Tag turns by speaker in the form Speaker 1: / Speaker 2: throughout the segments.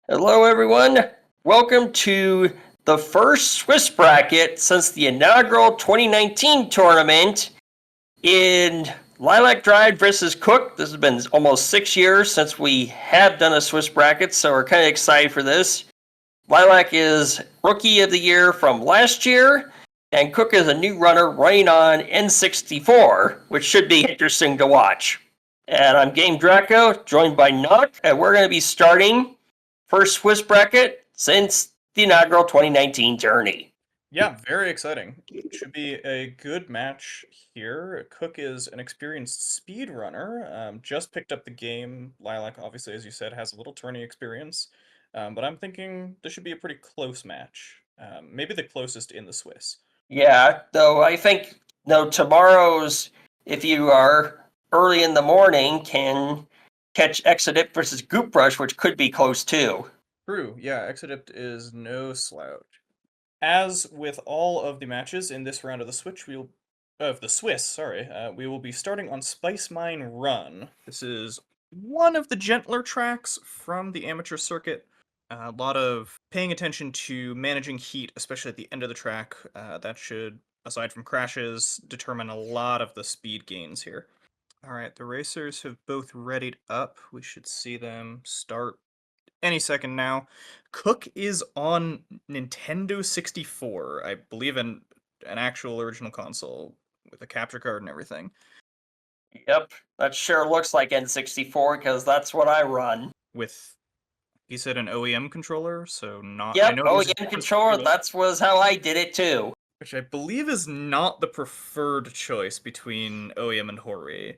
Speaker 1: Hello, everyone. Welcome to the first Swiss bracket since the inaugural 2019 tournament in Lilac Dryad versus Cook. This has been almost 6 years since we have done a Swiss bracket, so we're kind of excited for this. Lilac is Rookie of the Year from last year, and Cook is a new runner running on N64, which should be interesting to watch. And I'm Game Draco, joined by Nock, and we're going to be starting first Swiss bracket since the inaugural 2019 tourney.
Speaker 2: Yeah, very exciting. Should be a good match here. Cook is an experienced speedrunner. Just picked up the game. Lilac, obviously, as you said, has a little tourney experience. But I'm thinking this should be a pretty close match. Maybe the closest in the Swiss.
Speaker 1: Yeah, though I think tomorrow's, if you are early in the morning, can catch Exodip versus Goop Rush, which could be close too.
Speaker 2: True, yeah, Exodipt is no slouch. As with all of the matches in this round of the Swiss, we will be starting on Spice Mine Run. This is one of the gentler tracks from the amateur circuit. A lot of paying attention to managing heat, especially at the end of the track. That should, aside from crashes, determine a lot of the speed gains here. All right, the racers have both readied up. We should see them start any second now. Cook is on Nintendo 64, I believe an actual original console with a capture card and everything.
Speaker 1: Yep, that sure looks like N64 because that's what I run.
Speaker 2: With, he said, an OEM controller, so not. I
Speaker 1: Yep,
Speaker 2: know it was
Speaker 1: OEM controller, that was how I did it too.
Speaker 2: which I believe is not the preferred choice between OEM and Hori.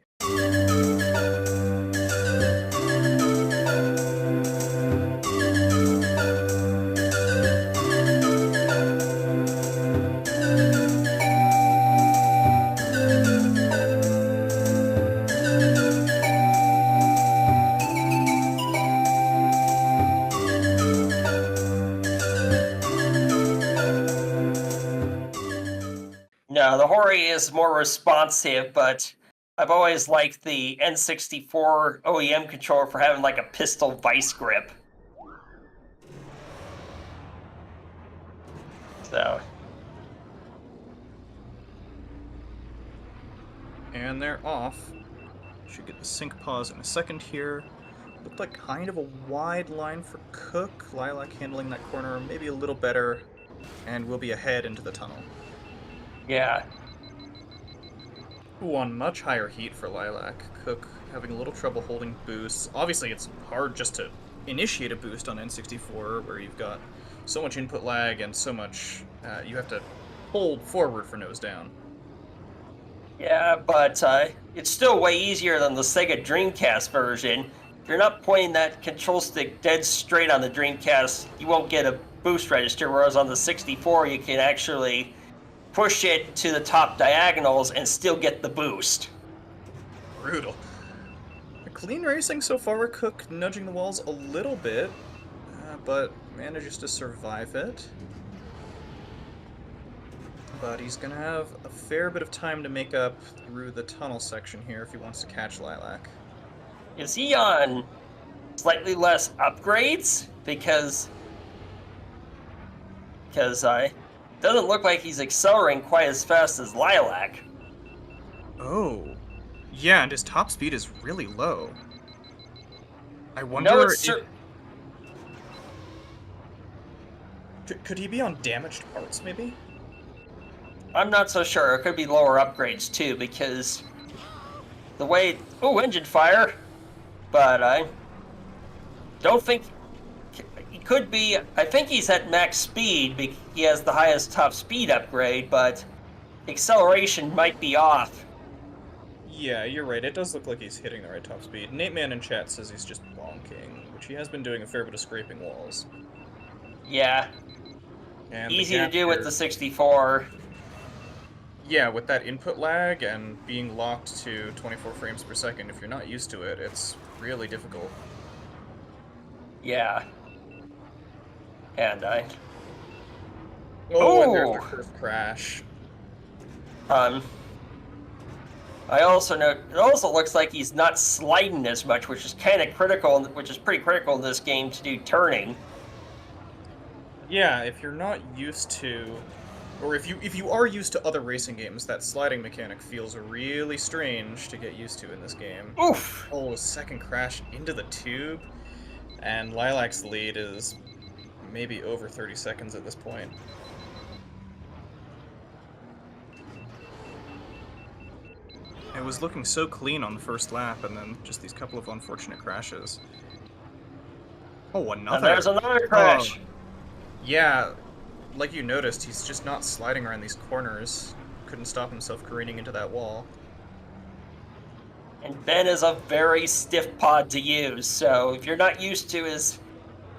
Speaker 1: No, the Hori is more responsive, but I've always liked the N64 OEM controller for having like a pistol vice grip. So.
Speaker 2: And they're off. Should get the sync pause in a second here. Looked like kind of a wide line for Cook. Lilac handling that corner maybe a little better, and we'll be ahead into the tunnel.
Speaker 1: Yeah.
Speaker 2: Ooh, on much higher heat for Lilac. Cook having a little trouble holding boosts. Obviously, it's hard just to initiate a boost on N64, where you've got so much input lag and so much you have to hold forward for nose down.
Speaker 1: Yeah, but it's still way easier than the Sega Dreamcast version. If you're not pointing that control stick dead straight on the Dreamcast, you won't get a boost register, whereas on the 64 you can actually push it to the top diagonals and still get the boost.
Speaker 2: Brutal. A clean racing so far, Cook nudging the walls a little bit, but manages to survive it. But he's going to have a fair bit of time to make up through the tunnel section here if he wants to catch Lilac.
Speaker 1: Is he on slightly less upgrades? Because doesn't look like he's accelerating quite as fast as Lilac.
Speaker 2: Oh. Yeah, and his top speed is really low. I wonder could he be on damaged parts, maybe?
Speaker 1: I'm not so sure. It could be lower upgrades, too, because the way... Oh, engine fire! But I don't think... He could be... I think he's at max speed. He has the highest top speed upgrade, but acceleration might be off.
Speaker 2: Yeah, you're right. It does look like he's hitting the right top speed. Nate Man in chat says he's just bonking, which he has been doing a fair bit of scraping walls.
Speaker 1: Yeah.
Speaker 2: And
Speaker 1: easy to do with the 64.
Speaker 2: Yeah, with that input lag and being locked to 24 frames per second, if you're not used to it, it's really difficult.
Speaker 1: Yeah. And
Speaker 2: Oh, and there's the first crash.
Speaker 1: I also note it also looks like he's not sliding as much, which is kind of critical, which is pretty critical in this game to do turning.
Speaker 2: Yeah, if you're not used to, or if you are used to other racing games, that sliding mechanic feels really strange to get used to in this game.
Speaker 1: Oof!
Speaker 2: Oh, second crash into the tube, and Lilac's lead is maybe over 30 seconds at this point. It was looking so clean on the first lap, and then just these couple of unfortunate crashes. Oh,
Speaker 1: And there's
Speaker 2: another!
Speaker 1: another
Speaker 2: Oh,
Speaker 1: crash.
Speaker 2: yeah, like you noticed, he's just not sliding around these corners. Couldn't stop himself careening into that wall.
Speaker 1: And Ben is a very stiff pod to use, so if you're not used to his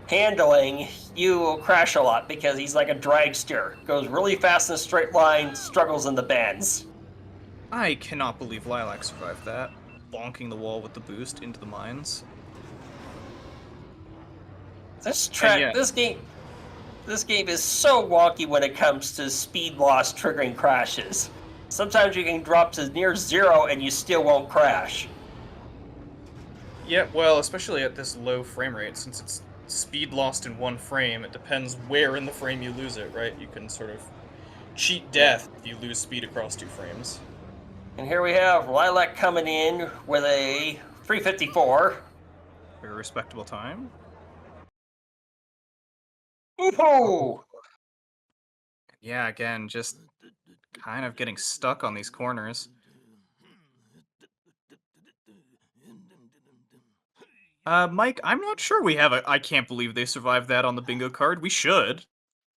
Speaker 1: handling, you will crash a lot because he's like a dragster. Goes really fast in a straight line, struggles in the bends.
Speaker 2: I cannot believe Lilac survived that. Bonking the wall with the boost into the mines.
Speaker 1: This
Speaker 2: And
Speaker 1: track,
Speaker 2: yeah,
Speaker 1: this game is so wonky when it comes to speed loss triggering crashes. Sometimes you can drop to near zero and you still won't crash.
Speaker 2: yeah, well, especially at this low frame rate, since it's speed lost in one frame, it depends where in the frame you lose it, right? You can sort of cheat
Speaker 1: Yeah.
Speaker 2: death if you lose speed across 2 frames.
Speaker 1: And here we have Lilac coming in with a 354.
Speaker 2: Very respectable time.
Speaker 1: Ooh!
Speaker 2: Yeah, again, just kind of getting stuck on these corners. Mike, I'm not sure we have a I can't believe they survived that on the bingo card. We should.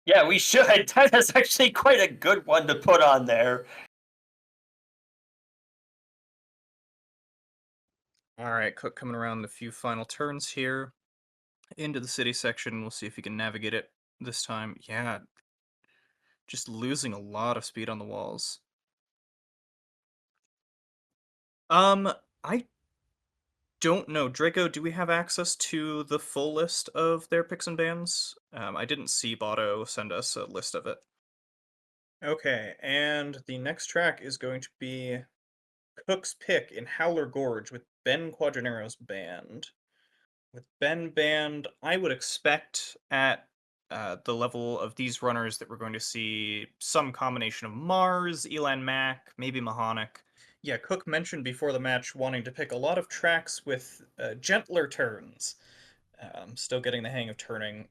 Speaker 1: Yeah, we should. That is actually quite a good one to put on there.
Speaker 2: Alright, Cook coming around a few final turns here. Into the city section. We'll see if he can navigate it this time. Yeah, just losing a lot of speed on the walls. I don't know. Draco, do we have access to the full list of their picks and bans? I didn't see Botto send us a list of it. Okay, and the next track is going to be Cook's Pick in Howler Gorge with Ben Quadranero's band. With Ben banned, I would expect at the level of these runners that we're going to see some combination of Mars, Elan Mac, maybe Mahonic. Yeah, Cook mentioned before the match wanting to pick a lot of tracks with gentler turns. Still getting the hang of turning,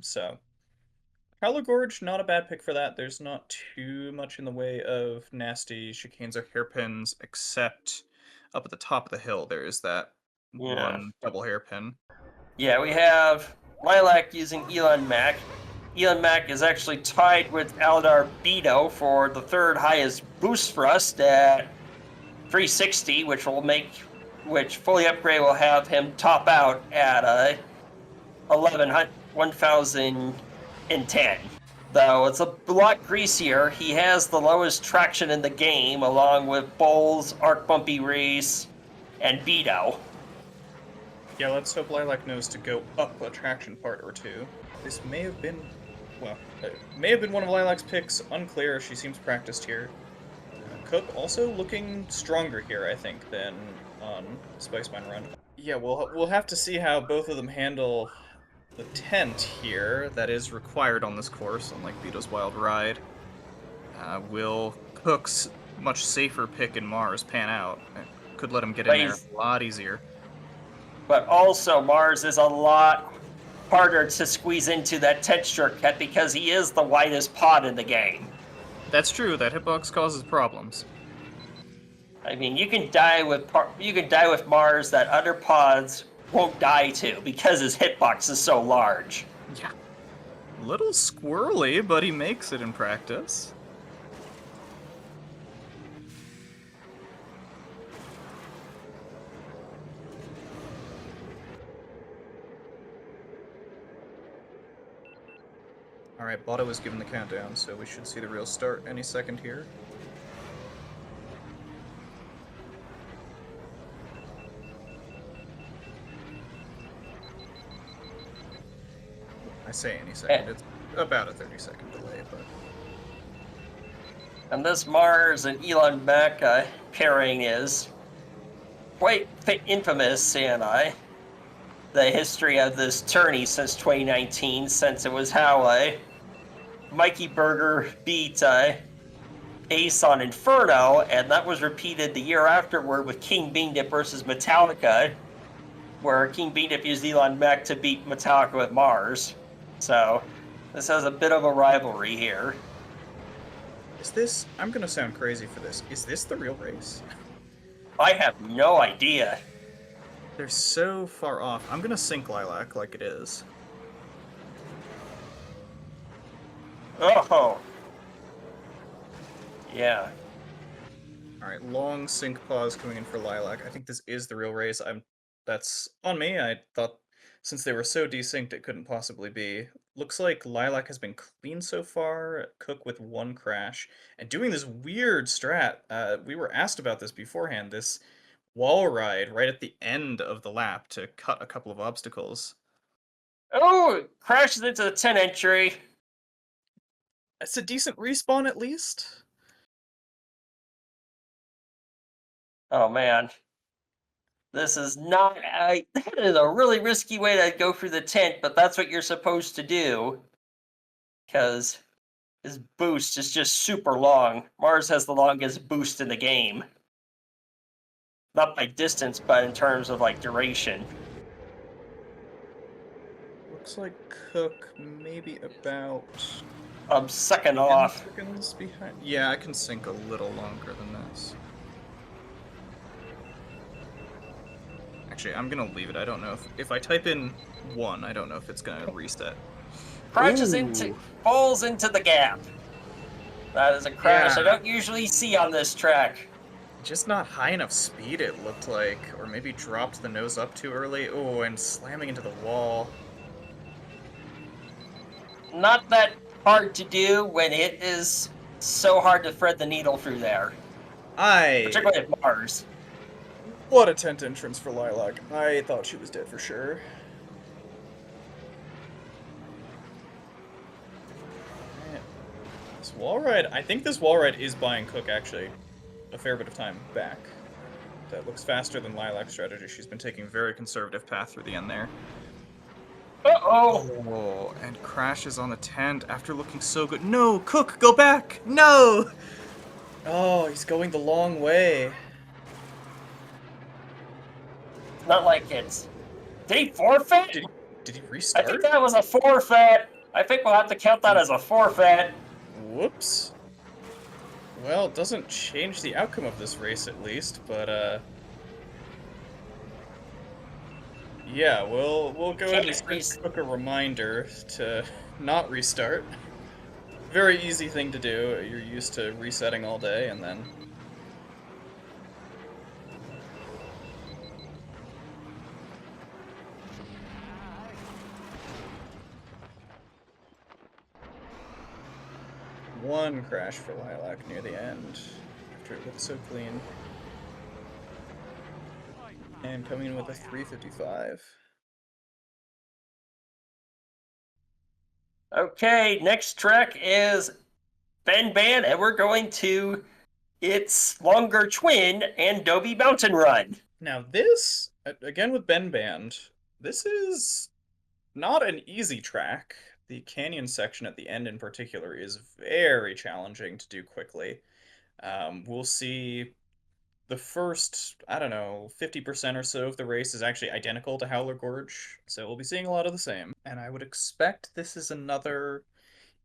Speaker 2: so Howler Gorge, not a bad pick for that. There's not too much in the way of nasty chicanes or hairpins, except up at the top of the hill, there is that
Speaker 1: Yeah.
Speaker 2: one double hairpin.
Speaker 1: Yeah, we have Lilac using Elon Mac. Elon Mac is actually tied with Aldar Beto for the third highest boost thrust at 360, which fully upgrade will have him top out at 1010. Though it's a lot greasier, he has the lowest traction in the game, along with Bowles, Arc Bumpy Reese, and Beto.
Speaker 2: Yeah, let's hope Lilac knows to go up a traction part or two. This may have been, well, it may have been one of Lilac's picks, unclear, she seems practiced here. Cook also looking stronger here, I think, than on Spice Mine Run. Yeah, we'll have to see how both of them handle the tent here that is required on this course, unlike Beto's Wild Ride. Will Cook's much safer pick in Mars pan out? It could let him get in there a lot easier.
Speaker 1: But also, Mars is a lot harder to squeeze into that tent shortcut because he is the widest pod in the game.
Speaker 2: That's true, that hitbox causes problems.
Speaker 1: I mean, you can die with Mars that other pods won't die to because his hitbox is so large.
Speaker 2: Yeah. Little squirrely, but he makes it in practice. Alright, Botto was given the countdown, so we should see the real start any second here. I say any second, it's about a 30-second delay, but...
Speaker 1: And this Mars and Elon Mac, pairing is quite infamous in the history of this tourney since 2019, since it was how Mikey Berger beat Ace on Inferno, and that was repeated the year afterward with King Beandip versus Metallica, where King Beandip used Elon Mech to beat Metallica with Mars. So this has a bit of a rivalry here.
Speaker 2: Is this... I'm gonna sound crazy for this. Is this the real race?
Speaker 1: I have no idea.
Speaker 2: They're so far off. I'm gonna sink Lilac like it is.
Speaker 1: Oh. Yeah.
Speaker 2: Alright, long sink pause coming in for Lilac. I think this is the real race. That's on me. I thought since they were so desynced it couldn't possibly be. Looks like Lilac has been clean so far, Cook with one crash, and doing this weird strat. We were asked about this beforehand, this wall ride right at the end of the lap to cut a couple of obstacles.
Speaker 1: Oh, crashes into the 10 entry.
Speaker 2: It's a decent respawn at least.
Speaker 1: Oh man. This is not, that is a really risky way to go through the tent, but that's what you're supposed to do. Because his boost is just super long. Mars has the longest boost in the game. Not by distance, but in terms of like duration.
Speaker 2: Looks like Cook maybe about
Speaker 1: Second
Speaker 2: 10
Speaker 1: off.
Speaker 2: seconds behind. Yeah, I can sink a little longer than this. Actually, I'm gonna leave it. I don't know if I type in 1, I don't know if it's gonna reset.
Speaker 1: Crashes falls into the gap. That is a crash I
Speaker 2: Yeah.
Speaker 1: don't usually see on this track.
Speaker 2: Just not high enough speed, it looked like. Or maybe dropped the nose up too early. Oh, and slamming into the wall.
Speaker 1: Not that hard to do when it is so hard to thread the needle through there. Particularly at Mars.
Speaker 2: What a tent entrance for Lilac. I thought she was dead for sure. This wall ride, I think this wall ride is buying Cook actually a fair bit of time back. That looks faster than Lilac's strategy. She's been taking a very conservative path through the end there.
Speaker 1: Uh-oh!
Speaker 2: Oh, and crashes on the tent after looking so good. No, Cook, go back! No! Oh, he's going the long way.
Speaker 1: Not like it's... Did he forfeit?
Speaker 2: Did he
Speaker 1: I
Speaker 2: restart?
Speaker 1: think that was a forfeit. I think we'll have to count that as a forfeit.
Speaker 2: Whoops. Well, it doesn't change the outcome of this race at least, but yeah, we'll go ahead and send Cook a reminder to not restart. Very easy thing to do. You're used to resetting all day and then... One crash for Lilac near the end, after it looked so clean. And coming in with a 355.
Speaker 1: Okay, next track is Ben Ban, and we're going to its longer twin, Andobe Mountain Run.
Speaker 2: Now this, again with Ben Band, this is not an easy track. The canyon section at the end in particular is very challenging to do quickly. We'll see the first, I don't know, 50% or so of the race is actually identical to Howler Gorge, so we'll be seeing a lot of the same. And I would expect this is another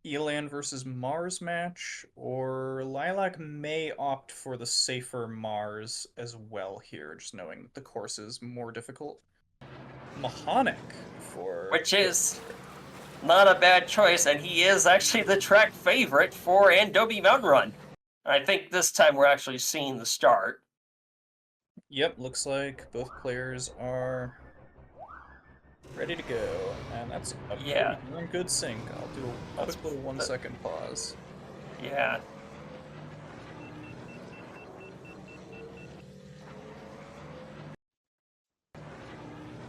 Speaker 2: Elan versus Mars match, or Lilac may opt for the safer Mars as well here, just knowing that the course is more difficult. Mahonic for...
Speaker 1: Which is not a bad choice, and he is actually the track favorite for Andobe Mountain Run. I think this time we're actually seeing the start.
Speaker 2: Yep, looks like both players are ready to go, and that's a pretty darn good sync. I'll do a quick little 1 second pause.
Speaker 1: Yeah.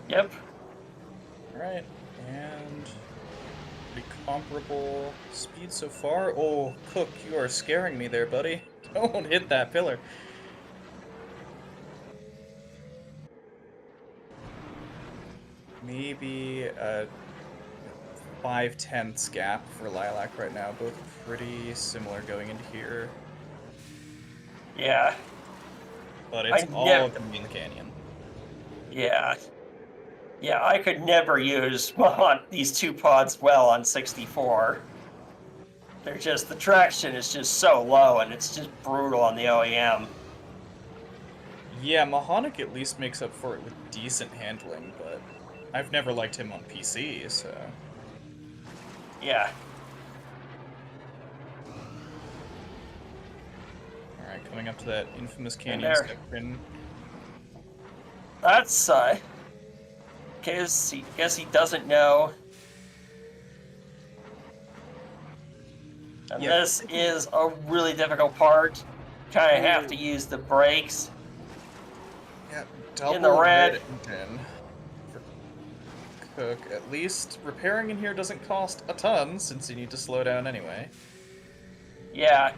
Speaker 1: Yep.
Speaker 2: Alright, and pretty comparable speed so far. Oh, Cook, you are scaring me there, buddy. Don't hit that pillar. maybe a 5/10 gap for Lilac right now. Both pretty similar going into here,
Speaker 1: Yeah.
Speaker 2: but
Speaker 1: I
Speaker 2: it's all
Speaker 1: never.
Speaker 2: going to be in the canyon.
Speaker 1: Yeah. Yeah, I could never use these two pods well on 64. They're just, the traction is just so low and it's just brutal on the OEM.
Speaker 2: Yeah, Mahonic at least makes up for it with decent handling, but I've never liked him on PC, so...
Speaker 1: Yeah.
Speaker 2: Alright, coming up to that infamous
Speaker 1: And
Speaker 2: canyon
Speaker 1: there.
Speaker 2: section.
Speaker 1: That's, guess he doesn't know. And
Speaker 2: Yeah,
Speaker 1: this is a really difficult part. Kind of have to
Speaker 2: ooh,
Speaker 1: use the brakes
Speaker 2: yeah,
Speaker 1: in the
Speaker 2: double red
Speaker 1: red.
Speaker 2: engine for Cook. At least repairing in here doesn't cost a ton, since you need to slow down anyway.
Speaker 1: Yeah.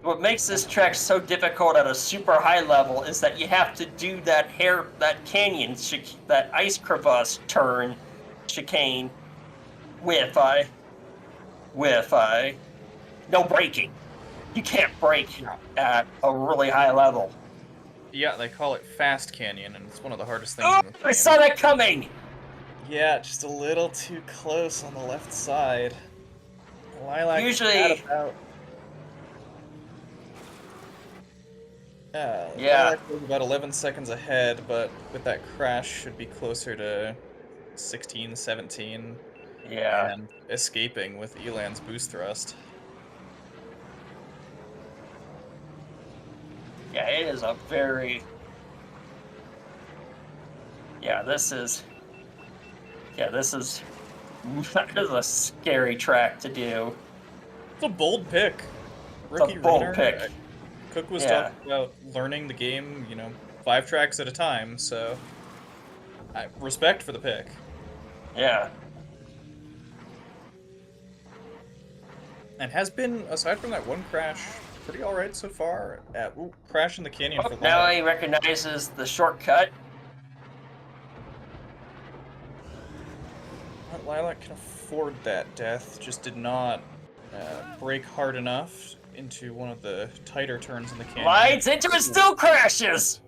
Speaker 1: What makes this track so difficult at a super high level is that you have to do that canyon, that ice crevasse turn chicane with no braking. You can't brake
Speaker 2: Yeah.
Speaker 1: at a really high level.
Speaker 2: Yeah, they call it Fast Canyon, and it's one of the hardest things
Speaker 1: Oh,
Speaker 2: in the
Speaker 1: I
Speaker 2: game.
Speaker 1: saw that coming.
Speaker 2: Yeah, just a little too close on the left side. Lilac had
Speaker 1: Usually,
Speaker 2: about...
Speaker 1: yeah,
Speaker 2: Lilac was about 11 seconds ahead, but with that crash should be closer to 16, 17,
Speaker 1: yeah,
Speaker 2: and escaping with Elan's boost thrust.
Speaker 1: yeah. It is a very, yeah. This is that is a scary track to do.
Speaker 2: It's a bold pick.
Speaker 1: It's a
Speaker 2: Rookie
Speaker 1: bold
Speaker 2: runner.
Speaker 1: pick.
Speaker 2: Cook was
Speaker 1: Yeah,
Speaker 2: talking about learning the game, 5 tracks at a time, so respect for the pick.
Speaker 1: yeah.
Speaker 2: And has been, aside from that one crash, pretty alright so far. Crash in the canyon
Speaker 1: Oh,
Speaker 2: for
Speaker 1: now
Speaker 2: Lilac.
Speaker 1: he recognizes the shortcut.
Speaker 2: Lilac can afford that death, just did not brake hard enough into one of the tighter turns in the canyon.
Speaker 1: Slides into it, still crashes.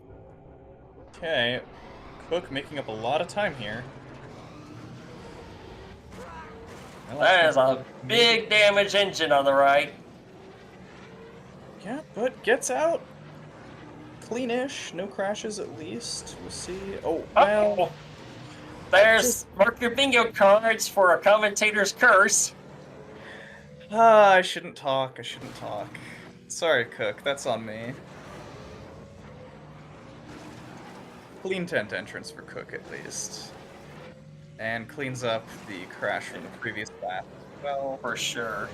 Speaker 2: Okay, Cook making up a lot of time here.
Speaker 1: That is a big damage engine on the right.
Speaker 2: Yeah, but gets out. Cleanish, no crashes at least. We'll see. Oh, well.
Speaker 1: Oh, there's mark your bingo cards for a commentator's curse.
Speaker 2: I shouldn't talk. I shouldn't talk. Sorry, Cook. That's on me. Clean tent entrance for Cook, at least. And cleans up the crash from the previous lap as well.
Speaker 1: For sure.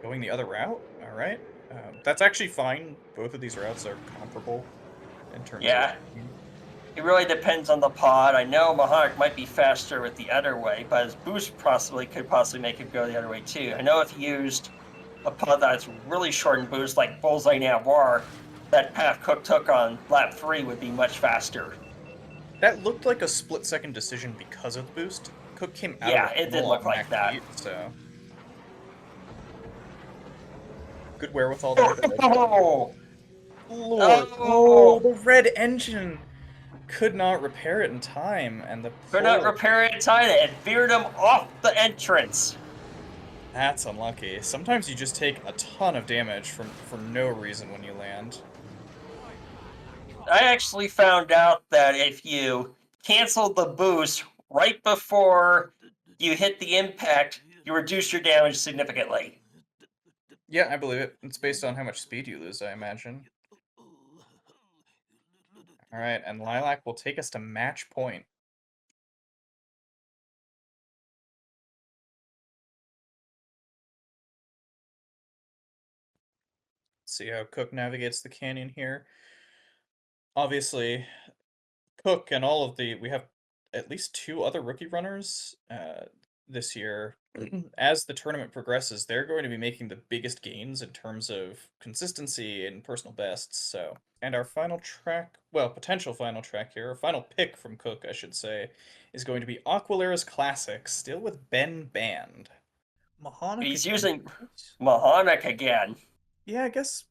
Speaker 2: Going the other route? Alright. That's actually fine. Both of these routes are comparable in terms
Speaker 1: Yeah.
Speaker 2: of...
Speaker 1: It really depends on the pod. I know Mahonk might be faster with the other way, but his boost could possibly make it go the other way too. I know if he used a pod that's really short in boost, like Bullseye Navarre, that path Cook took on lap 3 would be much faster.
Speaker 2: That looked like a split-second decision because of the boost. Cook came out
Speaker 1: Yeah,
Speaker 2: of the
Speaker 1: it did
Speaker 2: tunnel
Speaker 1: look
Speaker 2: at
Speaker 1: like
Speaker 2: max
Speaker 1: that.
Speaker 2: speed, so... Good wherewithal there.
Speaker 1: Oh!
Speaker 2: Lord. Oh,
Speaker 1: Oh!
Speaker 2: the red engine could not repair it in time, and the
Speaker 1: Could not
Speaker 2: poor...
Speaker 1: repair it in time. It veered him off the entrance.
Speaker 2: That's unlucky. Sometimes you just take a ton of damage for no reason when you land.
Speaker 1: I actually found out that if you cancel the boost right before you hit the impact, you reduce your damage significantly.
Speaker 2: Yeah, I believe it. It's based on how much speed you lose, I imagine. Alright, and Lilac will take us to match point. See how Cook navigates the canyon here. Obviously, Cook and all of the... We have at least 2 other rookie runners this year as the tournament progresses, they're going to be making the biggest gains in terms of consistency and personal bests. So, and our final track, well, potential final track here, or final pick from Cook, I should say, is going to be Aquilera's Classic, still with Ben banned. Mahonic
Speaker 1: He's
Speaker 2: again.
Speaker 1: using Mahonic again.
Speaker 2: Yeah, I guess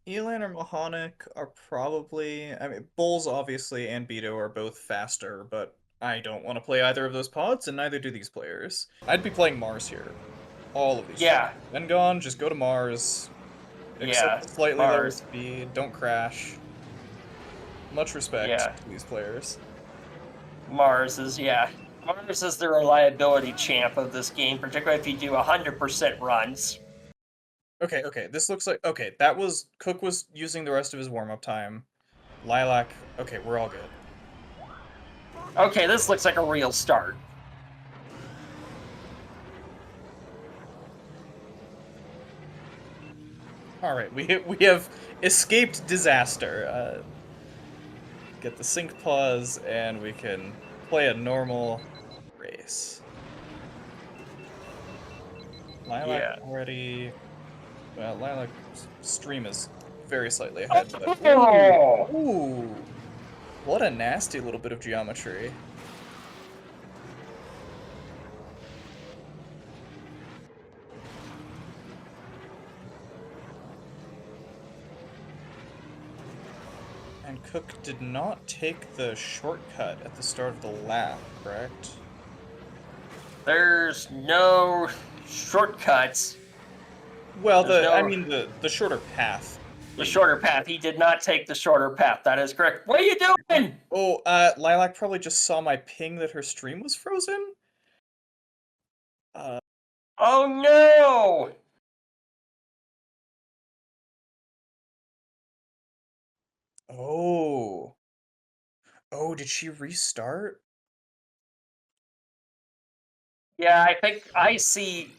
Speaker 2: Elan or Mahonic are probably. I mean, Bulls obviously and Beto are both faster, but I don't want to play either of those pods, and neither do these players. I'd be playing Mars here. All of these.
Speaker 1: Yeah,
Speaker 2: Then gone, just go to Mars. Accept
Speaker 1: yeah,
Speaker 2: the slightly lower
Speaker 1: Mars.
Speaker 2: speed. Don't crash. Much respect
Speaker 1: Yeah,
Speaker 2: to these players.
Speaker 1: Mars is, yeah. Mars is the reliability champ of this game, particularly if you do 100% runs.
Speaker 2: Okay, this looks like... Okay, that was... Cook was using the rest of his warm-up time. Lilac... Okay, we're all good.
Speaker 1: Okay, this looks like a real start.
Speaker 2: Alright, we have escaped disaster. Get the sync pause, and we can play a normal race. Lilac
Speaker 1: Yeah.
Speaker 2: already... Well, Lilac's stream is very slightly ahead, but...
Speaker 1: Oh!
Speaker 2: Ooh! What a nasty little bit of geometry. And Cook did not take the shortcut at the start of the lap, correct?
Speaker 1: There's no shortcuts.
Speaker 2: Well,
Speaker 1: There's
Speaker 2: I
Speaker 1: no-
Speaker 2: mean the shorter path.
Speaker 1: The shorter path. He did not take the shorter path. That is correct. What are you doing?
Speaker 2: Oh, Lilac probably just saw my ping that her stream was frozen?
Speaker 1: Oh no!
Speaker 2: Oh. Oh, did she restart?
Speaker 1: Yeah, I think I see.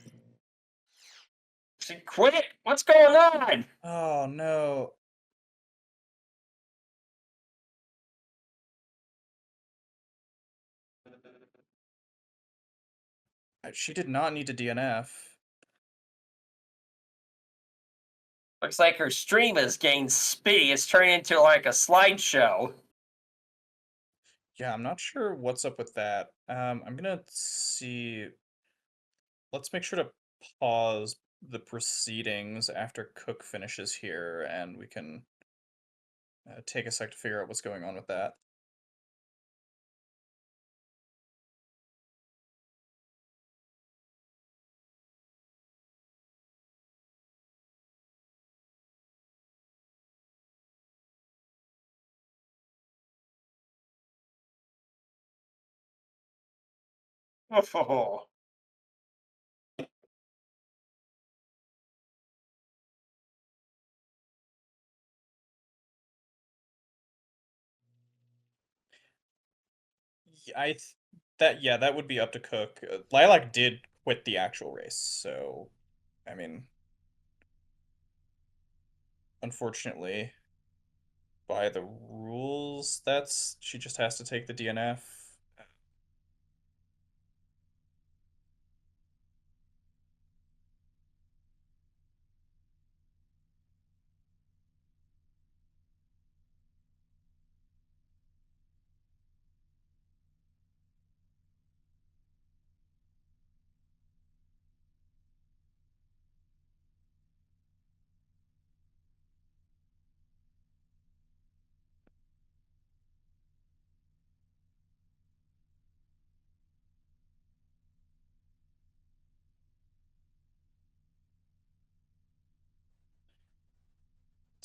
Speaker 1: She quit? What's going on?
Speaker 2: Oh, no. She did not need to DNF.
Speaker 1: Looks like her stream is getting speedy. It's turning into like a slideshow.
Speaker 2: Yeah, I'm not sure what's up with that. I'm gonna see. Let's make sure to pause the proceedings after Cook finishes here, and we can take a sec to figure out what's going on with that.
Speaker 1: Oh.
Speaker 2: That would be up to Cook. Lilac did quit the actual race, so I mean, unfortunately, by the rules, she just has to take the DNF.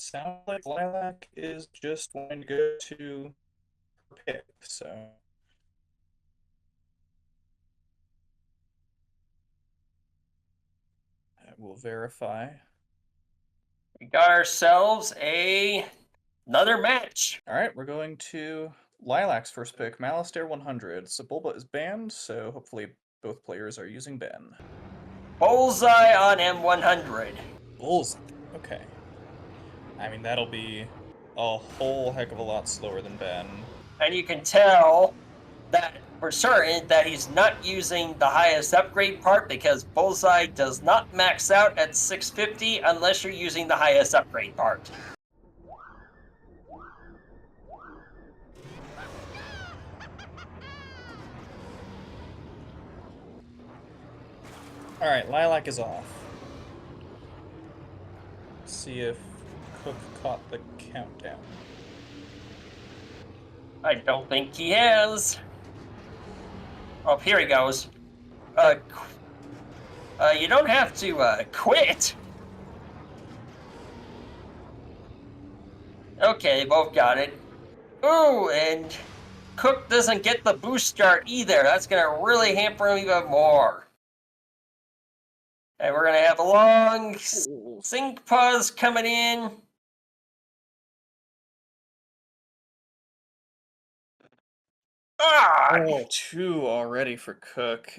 Speaker 2: Sounds like Lilac is just going to go to her pick, so I will verify.
Speaker 1: We got ourselves another match.
Speaker 2: All right, we're going to Lilac's first pick, Malistaire 100. Sebulba is banned, so hopefully both players are using Ben.
Speaker 1: Bullseye on M100.
Speaker 2: Bulls. Okay. I mean, that'll be a whole heck of a lot slower than Ben.
Speaker 1: And you can tell that for certain that he's not using the highest upgrade part because Bullseye does not max out at 650 unless you're using the highest upgrade part.
Speaker 2: Alright, Lilac is off. Let's see if Cook caught the countdown.
Speaker 1: I don't think he has. Oh, here he goes. You don't have to quit. Okay, both got it. Ooh, and Cook doesn't get the boost start either. That's gonna really hamper him even more. And we're gonna have a long sync pause coming in. Ah!
Speaker 2: Oh, 2 already for Cook.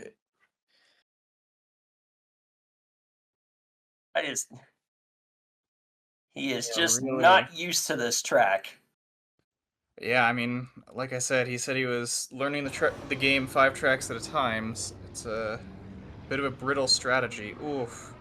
Speaker 1: He is
Speaker 2: Yeah,
Speaker 1: just
Speaker 2: really.
Speaker 1: not used to this track.
Speaker 2: Yeah, I mean, like I said, he said he was learning the game 5 tracks at a time. It's a bit of a brittle strategy. Oof.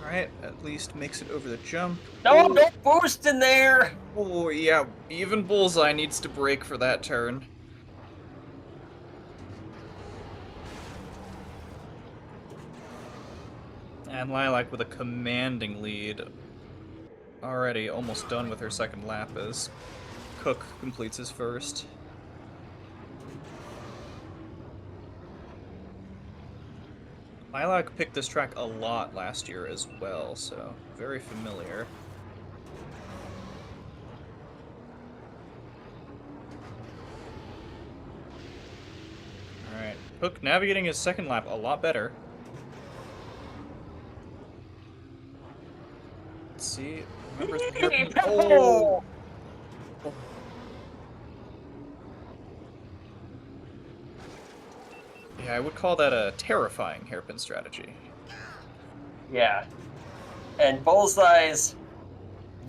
Speaker 2: Alright, at least makes it over the jump.
Speaker 1: No,
Speaker 2: Ooh.
Speaker 1: don't boost in there!
Speaker 2: Oh, yeah, even Bullseye needs to brake for that turn. And Lilac with a commanding lead. Already almost done with her second lap as Cook completes his first. Lilac picked this track a lot last year as well, so very familiar. Alright, Cook navigating his second lap a lot better. Let's see. Remembers the hairpin. Oh! Yeah, I would call that a terrifying hairpin strategy.
Speaker 1: Yeah. And Bullseye's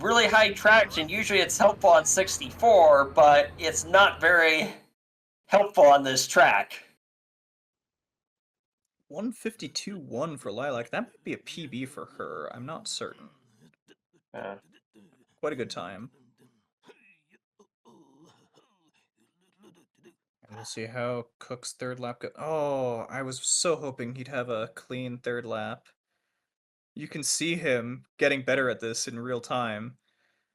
Speaker 1: really high traction. Usually it's helpful on 64, but it's not very helpful on this track.
Speaker 2: 152.1 for Lilac. That might be a PB for her. I'm not certain. Quite a good time. And we'll see how Cook's third lap goes. Oh, I was so hoping he'd have a clean third lap. You can see him getting better at this in real time.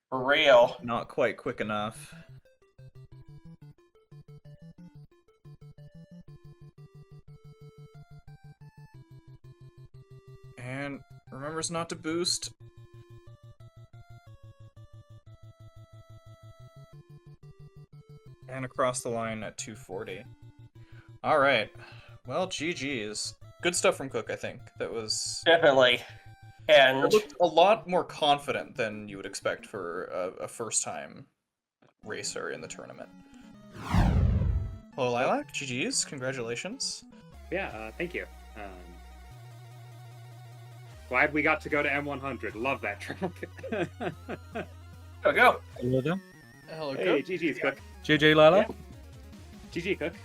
Speaker 1: For real.
Speaker 2: Not quite quick enough. And remembers not to boost. And across the line at 240. Alright. Well, GG's. Good stuff from Cook, I think. That was...
Speaker 1: Definitely. And
Speaker 2: it looked a lot more confident than you would expect for a first-time racer in the tournament. Hello, Lilac. GG's. Congratulations.
Speaker 3: Yeah, thank you. Glad we got to go to M100. Love that track.
Speaker 1: there we go.
Speaker 4: Hello there.
Speaker 2: Hello,
Speaker 3: Hey,
Speaker 2: Cook.
Speaker 3: GG's, Cook.
Speaker 4: GG, Lila.
Speaker 3: GG, Cook.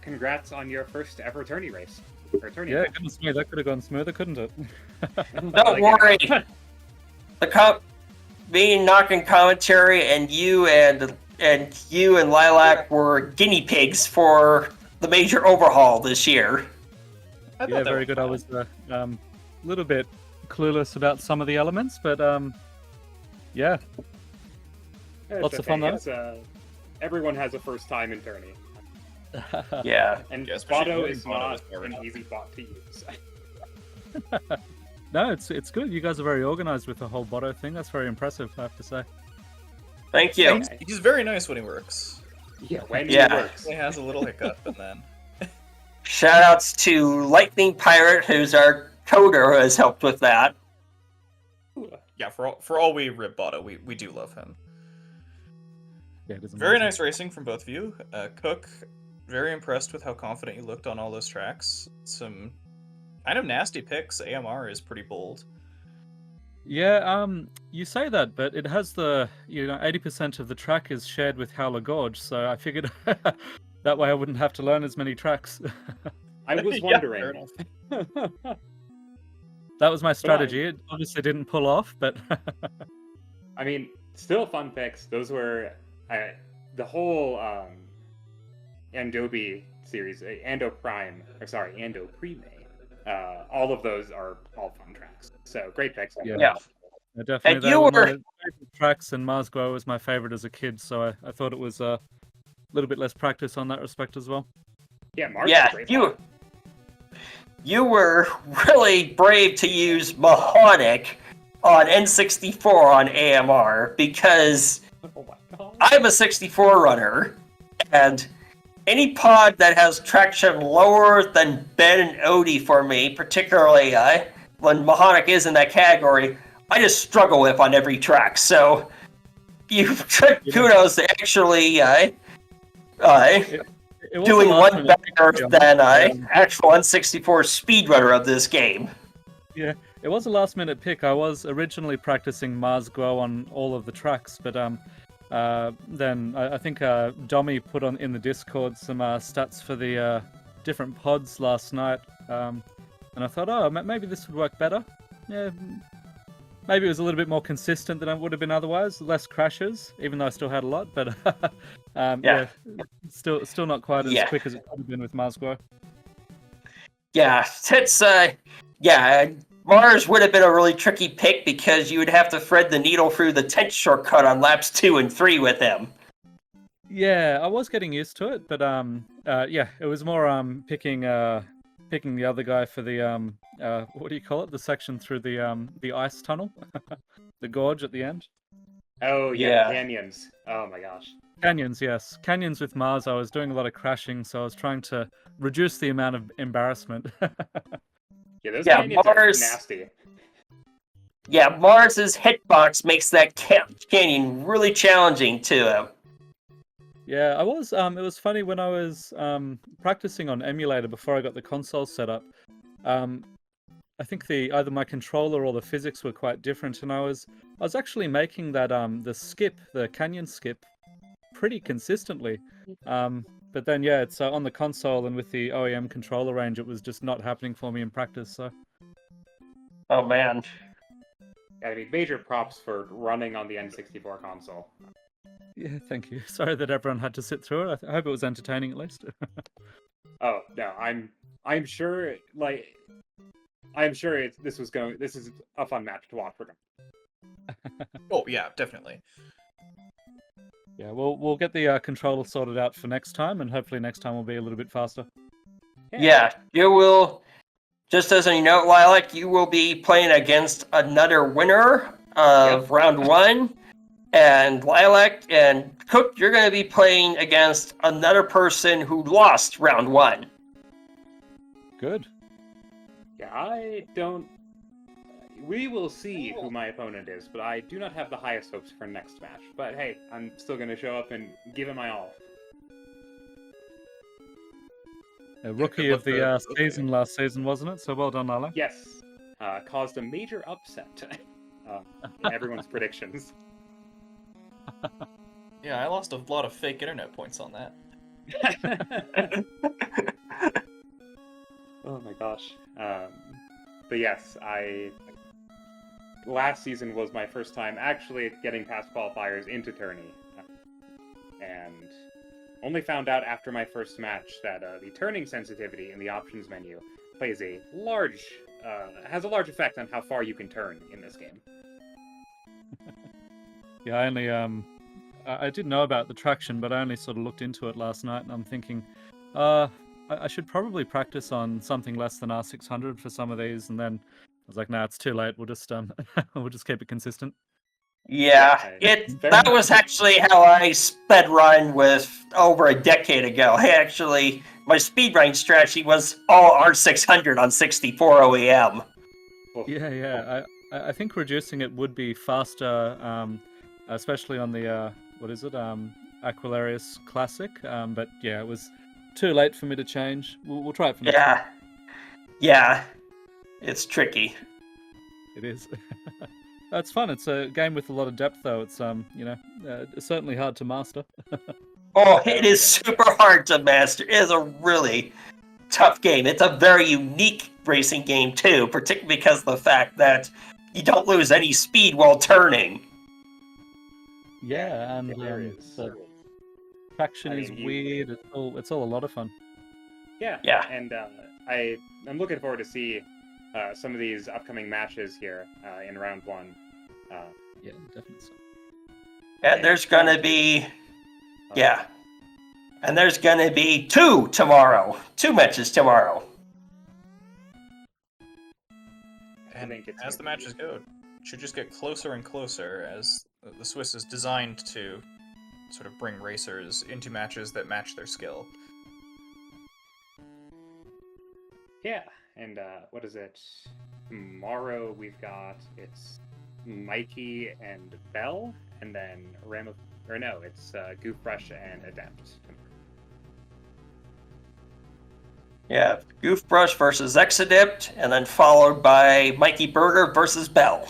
Speaker 3: Congrats on your first ever tourney race. Or tourney
Speaker 4: Yeah,
Speaker 3: event.
Speaker 4: goodness me, that could have gone smoother, couldn't it?
Speaker 1: Don't worry. Me knocking commentary and you and Lilac were guinea pigs for the major overhaul this year.
Speaker 4: Yeah, very good. I was a little bit clueless about some of the elements, but yeah,
Speaker 3: It's
Speaker 4: lots of fun though.
Speaker 3: Everyone has a first time in tourney.
Speaker 1: Yeah.
Speaker 3: And
Speaker 2: Yeah, especially
Speaker 3: Botto
Speaker 2: when
Speaker 3: is
Speaker 2: Botto
Speaker 3: not
Speaker 2: is powered
Speaker 3: an
Speaker 2: up.
Speaker 3: easy bot to use.
Speaker 4: No, it's good. You guys are very organized with the whole Botto thing. That's very impressive, I have to say.
Speaker 1: Thank you.
Speaker 2: Yeah, he's very nice when he works.
Speaker 3: Yeah, when
Speaker 1: Yeah.
Speaker 3: it works.
Speaker 2: He has a little hiccup, and then...
Speaker 1: Shoutouts to Lightning Pirate, who's our coder, who has helped with that.
Speaker 2: Yeah, for all we rip Botto, we do love him.
Speaker 4: Yeah, it was
Speaker 2: Very
Speaker 4: amazing.
Speaker 2: nice racing from both of you. Cook, very impressed with how confident you looked on all those tracks. Some kind of nasty picks. AMR is pretty bold.
Speaker 4: Yeah, you say that, but it has 80% of the track is shared with Howler Gorge, so I figured that way I wouldn't have to learn as many tracks.
Speaker 3: I was
Speaker 2: Yeah,
Speaker 3: wondering.
Speaker 2: fair enough.
Speaker 4: That was my strategy. It obviously didn't pull off, but
Speaker 3: I mean, still fun picks. Those were the whole Andobi series, Ando Prime, or sorry, Ando Prime. All of those are all fun tracks. So great picks.
Speaker 1: Yeah.
Speaker 4: definitely
Speaker 1: And
Speaker 4: they
Speaker 1: you
Speaker 4: were my
Speaker 1: were-
Speaker 4: favorite tracks, and Mars Glow was my favorite as a kid, so I thought it was a little bit less practice on that respect as well.
Speaker 3: Yeah, Mars
Speaker 1: Yeah,
Speaker 3: is great fun.
Speaker 1: you were really brave to use Mahonic on N64 on AMR because
Speaker 3: Oh my god.
Speaker 1: I'm a 64 runner, and any pod that has traction lower than Ben and Odie for me, particularly when Mahonic is in that category, I just struggle with on every track. So, kudos to actually
Speaker 4: It was
Speaker 1: doing
Speaker 4: a last
Speaker 1: one
Speaker 4: minute
Speaker 1: better
Speaker 4: pick,
Speaker 1: than
Speaker 4: um,
Speaker 1: actual N64 speedrunner of this game.
Speaker 4: Yeah, it was a last minute pick. I was originally practicing Mars Glow on all of the tracks, but then I think Dommy put on in the Discord some stats for the different pods last night, and I thought, oh, maybe this would work better. Yeah, maybe it was a little bit more consistent than it would have been otherwise. Less crashes, even though I still had a lot, but yeah, still not quite as quick as it could have been with Mars Glow.
Speaker 1: Yeah, it's Mars would have been a really tricky pick because you would have to thread the needle through the tent shortcut on laps 2 and 3 with him.
Speaker 4: Yeah, I was getting used to it, but yeah, it was more picking the other guy for the what do you call it? The section through the ice tunnel, the gorge at the end.
Speaker 3: Oh yeah, canyons. Oh my gosh.
Speaker 4: Canyons, yes, canyons with Mars. I was doing a lot of crashing, so I was trying to reduce the amount of embarrassment.
Speaker 3: Yeah, those canyons
Speaker 1: Mars,
Speaker 3: are nasty.
Speaker 1: Yeah, Mars's hitbox makes that canyon really challenging to him.
Speaker 4: Yeah, I was. It was funny when I was practicing on emulator before I got the console set up. I think either my controller or the physics were quite different, and I was actually making that the canyon skip, pretty consistently. But then yeah, it's on the console and with the OEM controller range, it was just not happening for me in practice. So.
Speaker 1: Oh man.
Speaker 3: I mean, major props for running on the N64 console.
Speaker 4: Yeah, thank you. Sorry that everyone had to sit through it. I hope it was entertaining at least.
Speaker 3: Oh no, I'm sure. This is a fun match to watch for them.
Speaker 2: Oh yeah, definitely.
Speaker 4: Yeah, we'll get the controller sorted out for next time, and hopefully next time will be a little bit faster.
Speaker 1: Yeah, you will. Just as a note, Lilac, you will be playing against another winner of round 1. And Lilac and Cook, you're going to be playing against another person who lost round 1.
Speaker 4: Good.
Speaker 3: Yeah, we will see who my opponent is, but I do not have the highest hopes for next match. But hey, I'm still going to show up and give it my all.
Speaker 4: A rookie of the season last season, wasn't it? So well done, Lilac.
Speaker 3: Yes. Caused a major upset in everyone's predictions.
Speaker 2: Yeah, I lost a lot of fake internet points on that.
Speaker 3: Oh my gosh. But yes, last season was my first time actually getting past qualifiers into tourney. And only found out after my first match that the turning sensitivity in the options menu has a large effect on how far you can turn in this game.
Speaker 4: Yeah, I only I did know about the traction, but I only sort of looked into it last night, and I'm thinking, I should probably practice on something less than R600 for some of these, and then I was like, nah, it's too late. We'll just we'll just keep it consistent.
Speaker 1: Yeah, that was actually how I sped run with over a decade ago. My speedrun strategy was all R600 on 64 OEM.
Speaker 4: Yeah. I think reducing it would be faster, especially on the Aquilarius Classic. But yeah, it was too late for me to change. We'll try it for next time.
Speaker 1: Yeah, it's tricky.
Speaker 4: It is. It's fun. It's a game with a lot of depth, though. It's certainly hard to master.
Speaker 1: Oh, it is super hard to master. It is a really tough game. It's a very unique racing game too, particularly because of the fact that you don't lose any speed while turning.
Speaker 4: Yeah, and
Speaker 3: there is.
Speaker 4: the traction
Speaker 3: I
Speaker 4: is
Speaker 3: mean,
Speaker 4: weird. It's all a lot of fun.
Speaker 3: Yeah.
Speaker 1: Yeah.
Speaker 3: And I'm looking forward to see some of these upcoming matches here in round 1.
Speaker 4: Yeah, definitely. So.
Speaker 1: And there's gonna be, and there's gonna be 2 tomorrow. 2 matches tomorrow.
Speaker 2: And
Speaker 3: think it's
Speaker 2: as the
Speaker 3: gonna be-
Speaker 2: matches go, it should just get closer and closer as the Swiss is designed to sort of bring racers into matches that match their skill.
Speaker 3: Yeah, and what is it? Tomorrow it's Mikey and Bell, and then it's Goofbrush and Adept.
Speaker 1: Yeah, Goofbrush versus Exadipt, and then followed by Mikey Burger versus Bell.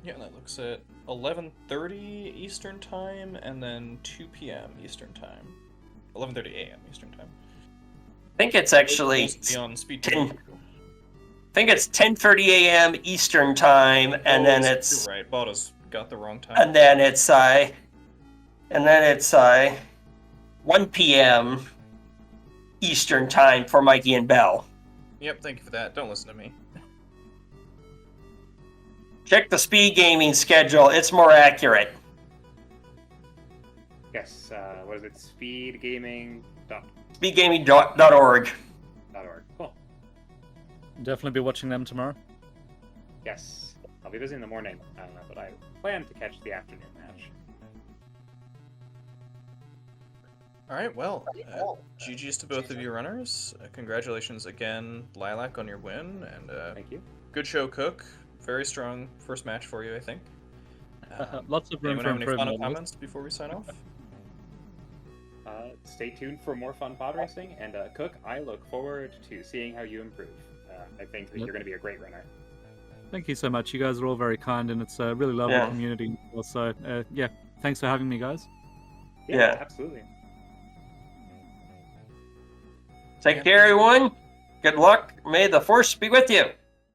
Speaker 2: Yeah, that looks at 11:30 Eastern Time, and then 2 p.m. Eastern Time. 11:30 a.m. Eastern Time.
Speaker 1: I think it's actually
Speaker 2: on Speed
Speaker 1: 10
Speaker 2: 2.
Speaker 1: I think it's 10:30 a.m. Eastern Time, and then it's
Speaker 2: You're right. Botta's got the wrong time.
Speaker 1: and then it's 1 p.m. Eastern Time for Mikey and Bell.
Speaker 2: Yep, thank you for that. Don't listen to me.
Speaker 1: Check the Speed Gaming schedule; it's more accurate.
Speaker 3: Yes, what is it? Speedgaming.org.
Speaker 1: Speedgaming.org.
Speaker 3: Cool.
Speaker 4: Definitely be watching them tomorrow.
Speaker 3: Yes, I'll be busy in the morning, but I plan to catch the afternoon match.
Speaker 2: All right, well, GG's to both of you runners. Congratulations again, Lilac, on your win, and
Speaker 3: Thank you.
Speaker 2: good show, Cook. Very strong first match for you, I think.
Speaker 4: Lots of room
Speaker 2: Anyone
Speaker 4: for
Speaker 2: have any final
Speaker 4: improvement.
Speaker 2: comments before we sign off?
Speaker 3: Stay tuned for more fun pod racing, and Cook, I look forward to seeing how you improve. I think that
Speaker 4: Yep.
Speaker 3: you're going to be a great runner.
Speaker 4: Thank you so much. You guys are all very kind, and it's a really lovely
Speaker 1: Yeah.
Speaker 4: community. Also, thanks for having me, guys.
Speaker 1: Yeah.
Speaker 3: Absolutely.
Speaker 1: Take care, everyone. Good luck. May the force be with you.